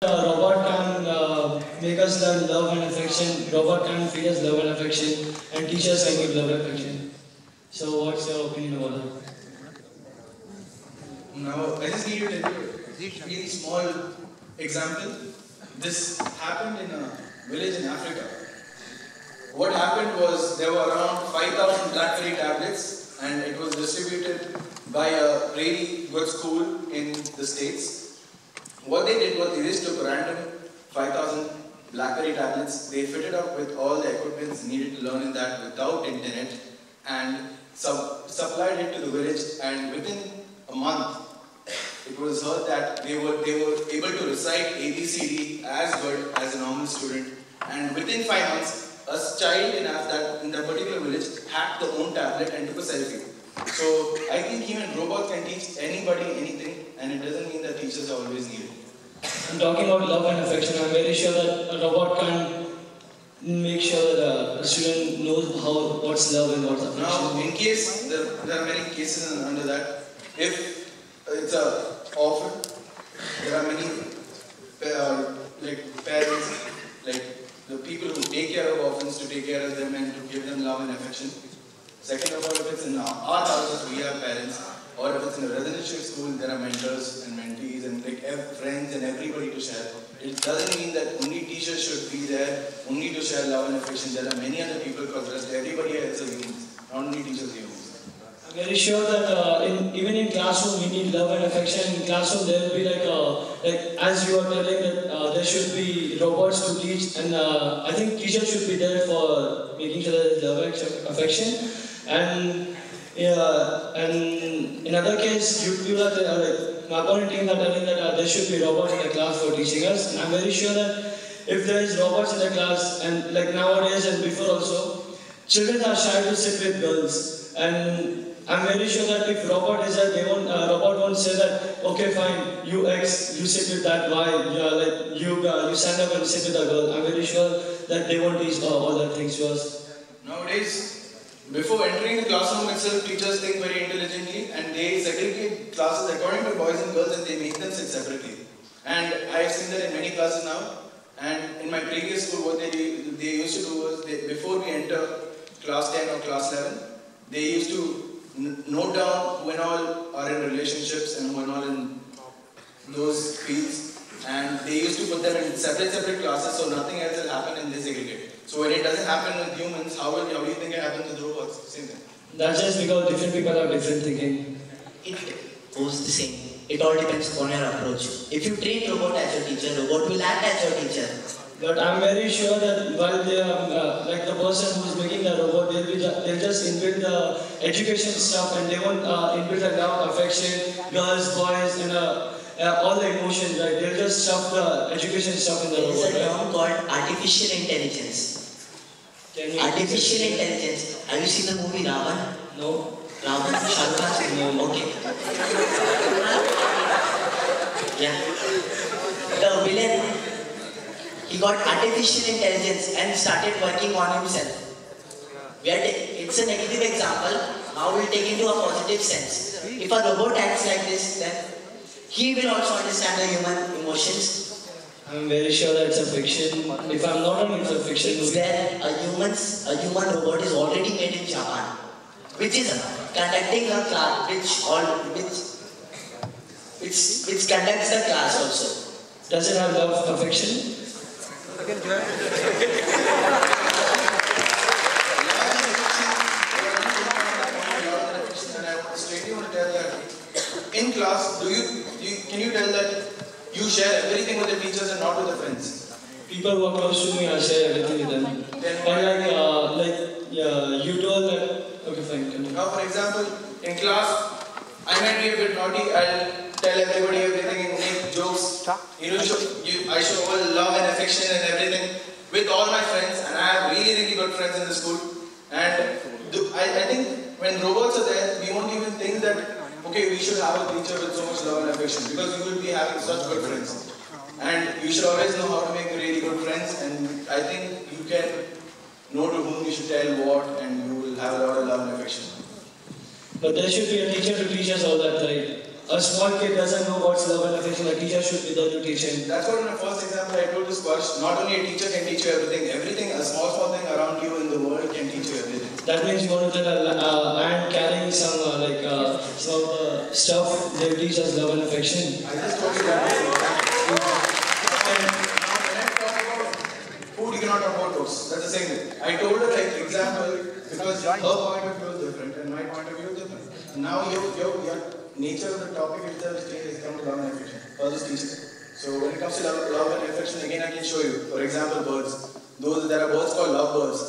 Robot can make us learn love and affection. Robot can feed us love and affection, and teachers can give love and affection. So, what's your opinion about that? Now, I just need to tell you a really small example. This happened in a village in Africa. What happened was there were around 5,000 BlackBerry tablets, and it was distributed by a really good school in the States. What they did was they just took random 5,000 BlackBerry tablets, they fitted up with all the equipment needed to learn in that without internet, and supplied it to the village, and within a month it was heard that they were able to recite ABCD as good as a normal student, and within 5 months a child in that particular village hacked their own tablet and took a selfie. So I think even robots can teach anybody anything, and it doesn't mean that teachers are always needed. I'm talking about love and affection. I'm very sure that a robot can make sure that a student knows what's love and what's affection. Now, in case there are many cases under that, if it's a orphan, there are many parents, like the people who take care of orphans, to take care of them and to give them love and affection. Second of all, if it's in our houses, we have parents, or if it's in a residential school, there are mentors and mentees and friends and everybody to share. It doesn't mean that only teachers should be there, only to share love and affection. There are many other people, because everybody else are humans, not only teachers are humans. I'm very sure that even in classroom we need love and affection. In classroom there will be like as you are telling that there should be robots to teach, and I think teachers should be there for making sure that there's love and affection. And in other case, you are my opponent team are telling that there should be robots in the class for teaching us. And I'm very sure that if there is robots in the class, and like nowadays and before also, children are shy to sit with girls. And I'm very sure that if robot is there, robot won't say that, okay fine, you X, you sit with that Y, you stand up and sit with a girl. I'm very sure that they won't teach all that things to us. Nowadays, before entering the classroom itself, teachers think very intelligently, and they segregate classes according to boys and girls, and they make them sit separately. And I have seen that in many classes now. And in my previous school, what they used to do was, before we enter class 10 or class 11, they used to note down who and all are in relationships and who and all in those fields, and they used to put them in separate classes, so nothing else will happen, and they segregate. So when it doesn't happen with humans, how do you think it happens with robots? Same thing. That's just because different people have different thinking. It goes the same. It all depends on your approach. If you train robot as your teacher, robot will act as your teacher. But I'm very sure that while they are like the person who is making the robot, they'll just inbuild the education stuff, and they won't inbuild the love, affection, girls, boys, and all the emotions. Right? They'll just stuff the education stuff in the robot. There is a term called artificial intelligence. Artificial intelligence. Have you seen the movie Ravan? No. Ravan? Shah Rukh Khan? No. Okay. Yeah. The villain, he got artificial intelligence and started working on himself. It's a negative example. Now we'll take into a positive sense. If a robot acts like this, then he will also understand the human emotions. I'm very sure that it's a fiction. If I'm not wrong, it's a fiction movie. There, a human robot is already made in Japan, which is conducting a class, which conducts the class also. Does it have love, affection? In class, can you tell that you share everything with the teachers and not with the friends? People who are close to me, I share everything with them. And you told that. Okay, fine. Continue. Now, for example, in class, I might be a bit naughty. I'll tell everybody everything and make jokes. I show all love and affection and everything with all my friends, and I have really good friends in the school. And I think when robots are there, we won't even think that, okay, we should have a teacher with so much love and affection, because you will be having such good friends. And you should always know how to make really good friends, and I think you can know to whom you should tell what, and you will have a lot of love and affection. But there should be a teacher to teach us all that, right? a small kid doesn't know what's love and affection, a teacher should be there to teach him. That's what in my first example I told this question. Not only a teacher can teach you everything, a small thing around you in the world can teach you everything. That means you want to tell and carrying some some of the stuff they teach us love and affection. I just told you that. And now when I talk about food, you cannot talk about books. That's the same thing. I told her like example because her point of view is different and my point of view is different. And now your nature of the topic itself is changed. It's come to love and affection. For this teacher. So when it comes to love and affection, again I can show you. For example, birds. There are birds called love birds.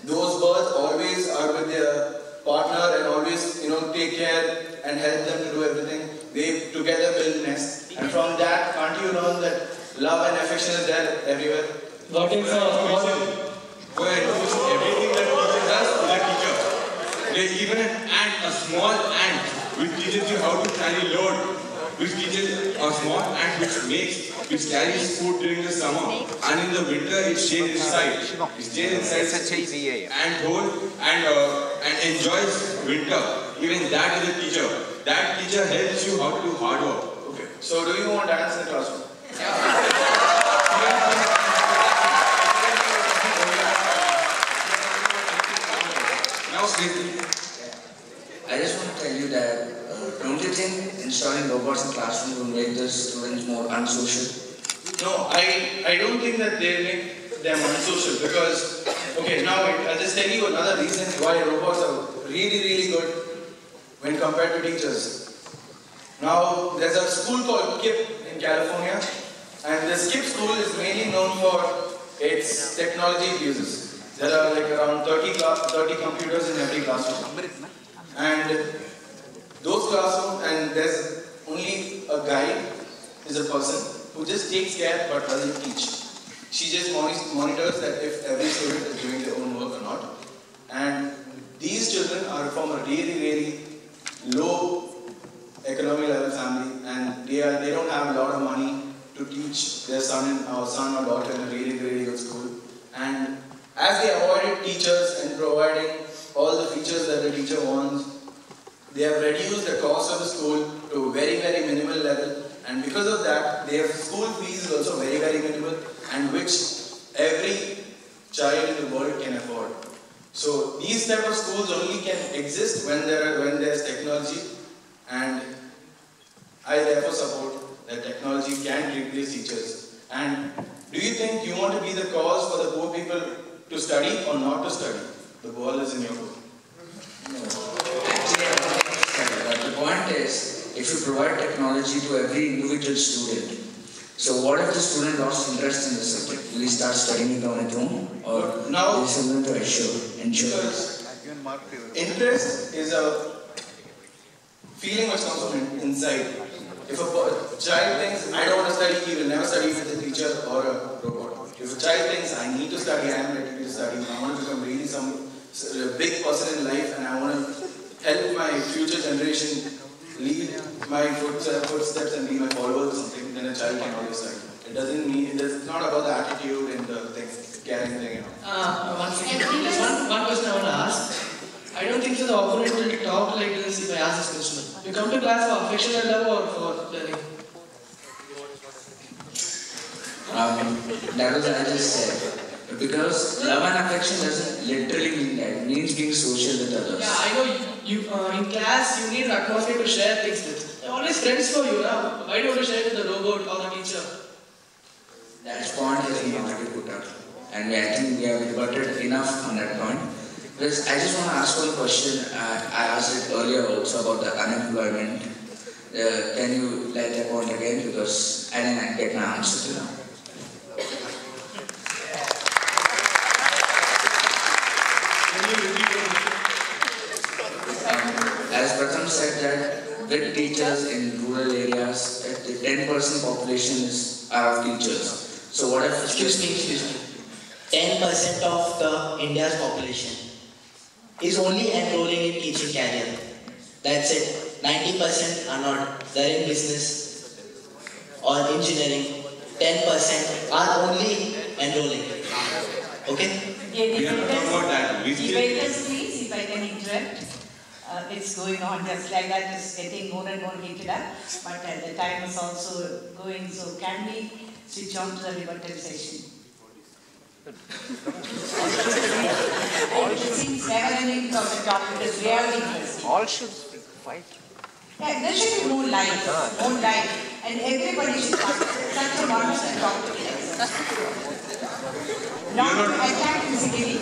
Those birds always are with their partner and always, take care and help them to do everything. They together build nest. And from that, can't you learn that love and affection is there everywhere? What if everything that teacher does is a teacher. There's even an ant, a small ant, which teaches you how to carry load, which teaches a small ant which carries food during the summer, and in the winter it stays inside. It stays inside ant hole and enjoys winter. Even that is a teacher. That teacher helps you how to do hard work. Okay. So do you want to dance in the classroom? I just want to tell you that don't you think installing robots in classroom will make the students more unsocial? No, I don't think that they make them unsocial because, okay, now I'll just tell you another reason why robots are really, really good when compared to teachers. Now, there's a school called KIPP in California, and this KIPP school is mainly known for its technology it uses. There are like around 30 computers in every classroom. And those classrooms, and there's only a guide, is a person who just takes care but doesn't teach. She just monitors that if every student is doing their own work or not. And these children are from a really, really low economic level family, and they don't have a lot of money to teach their son or daughter in a really, really good school. And as they avoided teachers and providing all the features that the teacher wants, they have reduced the cost of the school to a very, very minimal level, and because of that, their school fees is also very, very minimal, and which every child in the world can afford. So these type of schools only can exist when there's technology, and I therefore support that technology can replace teachers. And do you think you want to be the cause for the poor people to study or not to study? The ball is in your court. Actually, I don't think so. But the point is, if you provide technology to every individual student, so what if the student lost interest in the subject? Will he start studying it on his own? Or now, is something to ensure? Because interest is a feeling which comes from inside. If a child thinks, I don't want to study, he will never study with a teacher or a robot. If a child thinks, I need to study, I am ready to study, I want to become really some big person in life, and I want to help my future generation lead my footsteps and be my followers or something, then a child can always study. It doesn't mean, it's not about the attitude and the things, caring thing, One question I want to ask. I don't think so the opponent will talk like this if I ask this question. You come to class for affection and love or for learning? That was what I just said. Because love and affection doesn't literally mean that. It means being social with others. Yeah, I know you in class you need an atmosphere to share things with. They're always friends for you, now. Why do you want to share with the robot or the teacher? That point has been already put out. And I think we have rebutted enough on that point. Because I just want to ask one question. I asked it earlier also about the unemployment. Can you let that point again? Because I didn't get my answer till now. As Pratham said that with teachers in rural areas, the 10% population are of teachers. So what if... Excuse me. 10% of the India's population is only enrolling in teaching career. That's it. 90% are not. They're in business or engineering. 10% are only enrolling. Okay? We are not talking about that. Debaters, please, if I can interrupt. it's going on just like that. It's getting more and more heated up, but the time is also going. So can we switch on to the rebuttal session? It seems never-ending of the topic is really interesting. All should fight. Yeah, there should be more light, and everybody should participate. Such a wonderful topic. Not to attack physically.